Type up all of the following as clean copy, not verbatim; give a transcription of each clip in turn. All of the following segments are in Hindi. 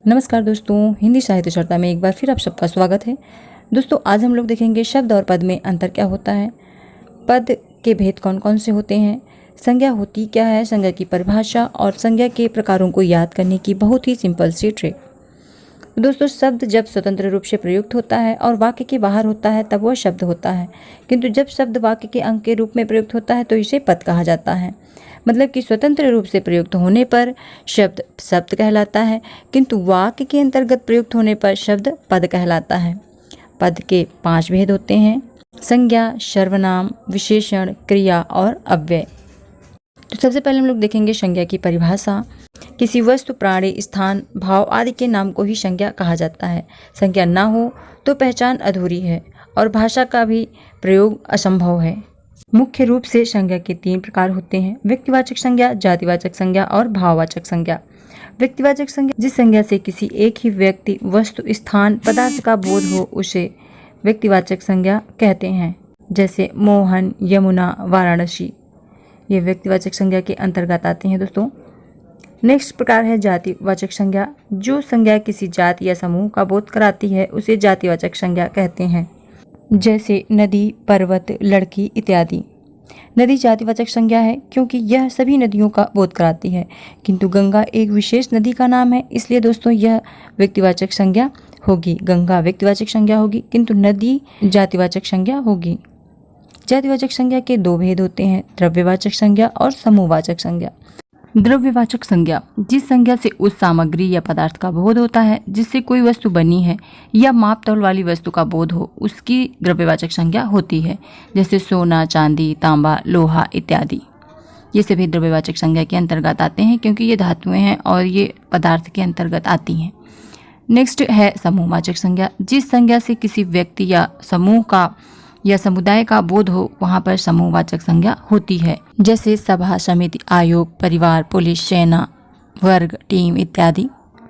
नमस्कार दोस्तों, हिंदी साहित्य चर्चा में एक बार फिर आप सबका स्वागत है। दोस्तों, आज हम लोग देखेंगे शब्द और पद में अंतर क्या होता है, पद के भेद कौन कौन से होते हैं, संज्ञा होती क्या है, संज्ञा की परिभाषा और संज्ञा के प्रकारों को याद करने की बहुत ही सिंपल सी ट्रिक। दोस्तों, शब्द जब स्वतंत्र रूप से प्रयुक्त होता है और वाक्य के बाहर होता है तब वह शब्द होता है, किंतु जब शब्द वाक्य के अंग के रूप में प्रयुक्त होता है तो इसे पद कहा जाता है। मतलब कि स्वतंत्र रूप से प्रयुक्त होने पर शब्द शब्द कहलाता है, किंतु वाक्य के अंतर्गत प्रयुक्त होने पर शब्द पद कहलाता है। पद के 5 भेद होते हैं: संज्ञा, सर्वनाम, विशेषण, क्रिया और अव्यय। तो सबसे पहले हम लोग देखेंगे संज्ञा की परिभाषा। किसी वस्तु, प्राणी, स्थान, भाव आदि के नाम को ही संज्ञा कहा जाता है। संज्ञा ना हो तो पहचान अधूरी है और भाषा का भी प्रयोग असंभव है। मुख्य रूप से संज्ञा के 3 प्रकार होते हैं: व्यक्तिवाचक संज्ञा, जातिवाचक संज्ञा और भाववाचक संज्ञा। व्यक्तिवाचक संज्ञा जिस संज्ञा से किसी एक ही व्यक्ति, वस्तु, स्थान, पदार्थ का बोध हो उसे व्यक्तिवाचक संज्ञा कहते हैं। जैसे मोहन, यमुना, वाराणसी, ये व्यक्तिवाचक संज्ञा के अंतर्गत आते हैं। दोस्तों, नेक्स्ट प्रकार है जातिवाचक संज्ञा। जो संज्ञा किसी जाति या समूह का बोध कराती है उसे जातिवाचक संज्ञा कहते हैं। जैसे नदी, पर्वत, लड़की इत्यादि। नदी जातिवाचक संज्ञा है क्योंकि यह सभी नदियों का बोध कराती है, किंतु गंगा एक विशेष नदी का नाम है, इसलिए दोस्तों यह व्यक्तिवाचक संज्ञा होगी। गंगा व्यक्तिवाचक संज्ञा होगी किंतु नदी जातिवाचक संज्ञा होगी। जातिवाचक संज्ञा के 2 भेद होते हैं: द्रव्यवाचक संज्ञा और समूहवाचक संज्ञा। द्रव्यवाचक संज्ञा जिस संज्ञा से उस सामग्री या पदार्थ का बोध होता है जिससे कोई वस्तु बनी है या माप तौल वाली वस्तु का बोध हो, उसकी द्रव्यवाचक संज्ञा होती है। जैसे सोना, चांदी, तांबा, लोहा इत्यादि। ये सभी द्रव्यवाचक संज्ञा के अंतर्गत आते हैं क्योंकि ये धातुएं हैं और ये पदार्थ के अंतर्गत आती हैं। नेक्स्ट है समूहवाचक संज्ञा। जिस संज्ञा से किसी व्यक्ति या समूह का या समुदाय का बोध हो वहाँ पर समूहवाचक संज्ञा होती है। जैसे सभा, समिति, आयोग, परिवार, पुलिस, सेना, वर्ग, टीम इत्यादि।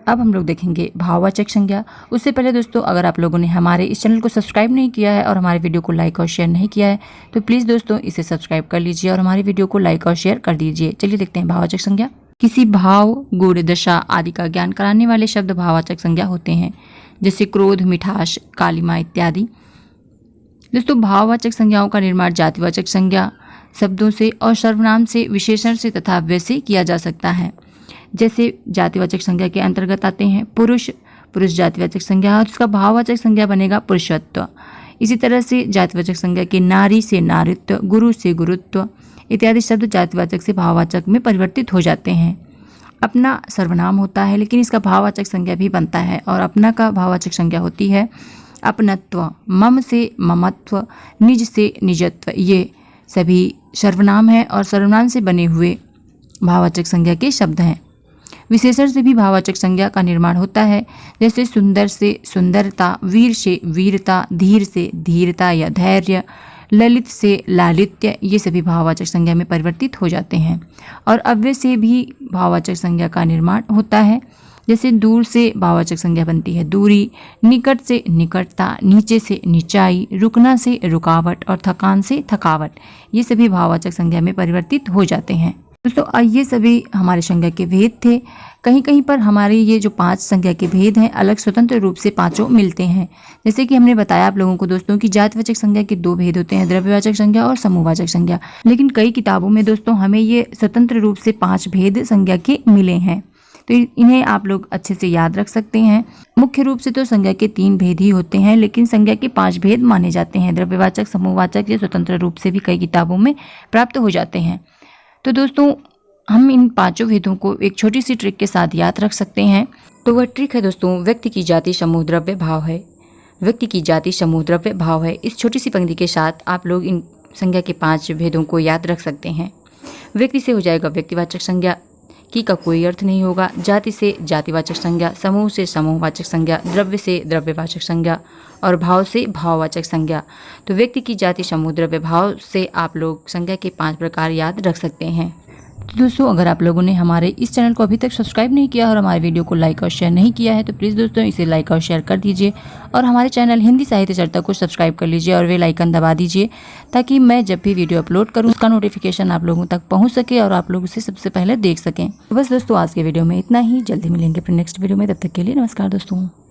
अब हम लोग देखेंगे भाववाचक संज्ञा। उससे पहले दोस्तों, अगर आप लोगों ने हमारे इस चैनल को सब्सक्राइब नहीं किया है और हमारे वीडियो को लाइक और शेयर नहीं किया है तो प्लीज़ दोस्तों इसे सब्सक्राइब कर लीजिए और हमारी वीडियो को लाइक और शेयर कर दीजिए। चलिए देखते हैं भाववाचक संज्ञा। किसी भाव, गुण, दशा आदि का ज्ञान कराने वाले शब्द भाववाचक संज्ञा होते हैं। जैसे क्रोध, मिठास, कालिमा इत्यादि। दोस्तों, भाववाचक संज्ञाओं का निर्माण जातिवाचक संज्ञा शब्दों से और सर्वनाम से, विशेषण से तथा अव्यय से किया जा सकता है। जैसे जातिवाचक संज्ञा के अंतर्गत आते हैं पुरुष, पुरुष जातिवाचक संज्ञा और उसका भाववाचक संज्ञा बनेगा पुरुषत्व। इसी तरह से जातिवाचक संज्ञा के नारी से नारित्व, गुरु से गुरुत्व इत्यादि शब्द जातिवाचक से भाववाचक में परिवर्तित हो जाते हैं। अपना सर्वनाम होता है लेकिन इसका भाववाचक संज्ञा भी बनता है और अपना का भाववाचक संज्ञा होती है अपनत्व। मम से ममत्व, निज से निजत्व, ये सभी सर्वनाम है और सर्वनाम से बने हुए भाववाचक संज्ञा के शब्द हैं। विशेषण से भी भाववाचक संज्ञा का निर्माण होता है। जैसे सुंदर से सुंदरता, वीर से वीरता, धीर से धीरता या धैर्य, ललित से लालित्य, ये सभी भाववाचक संज्ञा में परिवर्तित हो जाते हैं। और अव्यय से भी भाववाचक संज्ञा का निर्माण होता है। जैसे दूर से भाववाचक संज्ञा बनती है दूरी, निकट से निकटता, नीचे से नीचाई, रुकना से रुकावट और थकान से थकावट, ये सभी भाववाचक संज्ञा में परिवर्तित हो जाते हैं। दोस्तों, ये सभी हमारे संज्ञा के भेद थे। कहीं कहीं पर हमारे ये जो 5 संज्ञा के भेद हैं अलग स्वतंत्र रूप से 5 मिलते हैं। जैसे कि हमने बताया आप लोगों को दोस्तों कि जातिवाचक संज्ञा के 2 भेद होते हैं: द्रव्यवाचक संज्ञा और समूहवाचक संज्ञा। लेकिन कई किताबों में दोस्तों हमें ये स्वतंत्र रूप से 5 भेद संज्ञा के मिले हैं, तो इन्हें आप लोग अच्छे से याद रख सकते हैं। मुख्य रूप से तो संज्ञा के 3 भेद ही होते हैं लेकिन संज्ञा के 5 भेद माने जाते हैं। द्रव्यवाचक, समूहवाचक ये स्वतंत्र रूप से भी कई किताबों में प्राप्त हो जाते हैं। तो दोस्तों, हम इन 5 भेदों को एक छोटी सी ट्रिक के साथ याद रख सकते हैं। तो वह ट्रिक है दोस्तों, व्यक्ति की जाति, समूह, द्रव्य, भाव है। व्यक्ति की जाति, समूह, द्रव्य, भाव है। इस छोटी सी पंक्ति के साथ आप लोग इन संज्ञा के 5 भेदों को याद रख सकते हैं। व्यक्ति से हो जाएगा व्यक्तिवाचक संज्ञा, की का कोई अर्थ नहीं होगा। जाति से जातिवाचक संज्ञा, समूह से समूहवाचक संज्ञा, द्रव्य से द्रव्यवाचक संज्ञा और भाव से भाववाचक संज्ञा। तो व्यक्ति की जाति, समूह, द्रव्य, भाव से आप लोग संज्ञा के 5 प्रकार याद रख सकते हैं। तो दोस्तों अगर आप लोगों ने हमारे इस चैनल को अभी तक सब्सक्राइब नहीं किया और हमारे वीडियो को लाइक और शेयर नहीं किया है तो प्लीज़ दोस्तों इसे लाइक और शेयर कर दीजिए और हमारे चैनल हिंदी साहित्य चर्चा को सब्सक्राइब कर लीजिए और बेल आइकन दबा दीजिए ताकि मैं जब भी वीडियो अपलोड करूँ उसका नोटिफिकेशन आप लोगों तक पहुँच सके और आप लोग उसे सबसे पहले देख सकें। बस दोस्तों आज के वीडियो में इतना ही, जल्दी मिलेंगे अपने नेक्स्ट वीडियो में, तब तक के लिए नमस्कार दोस्तों।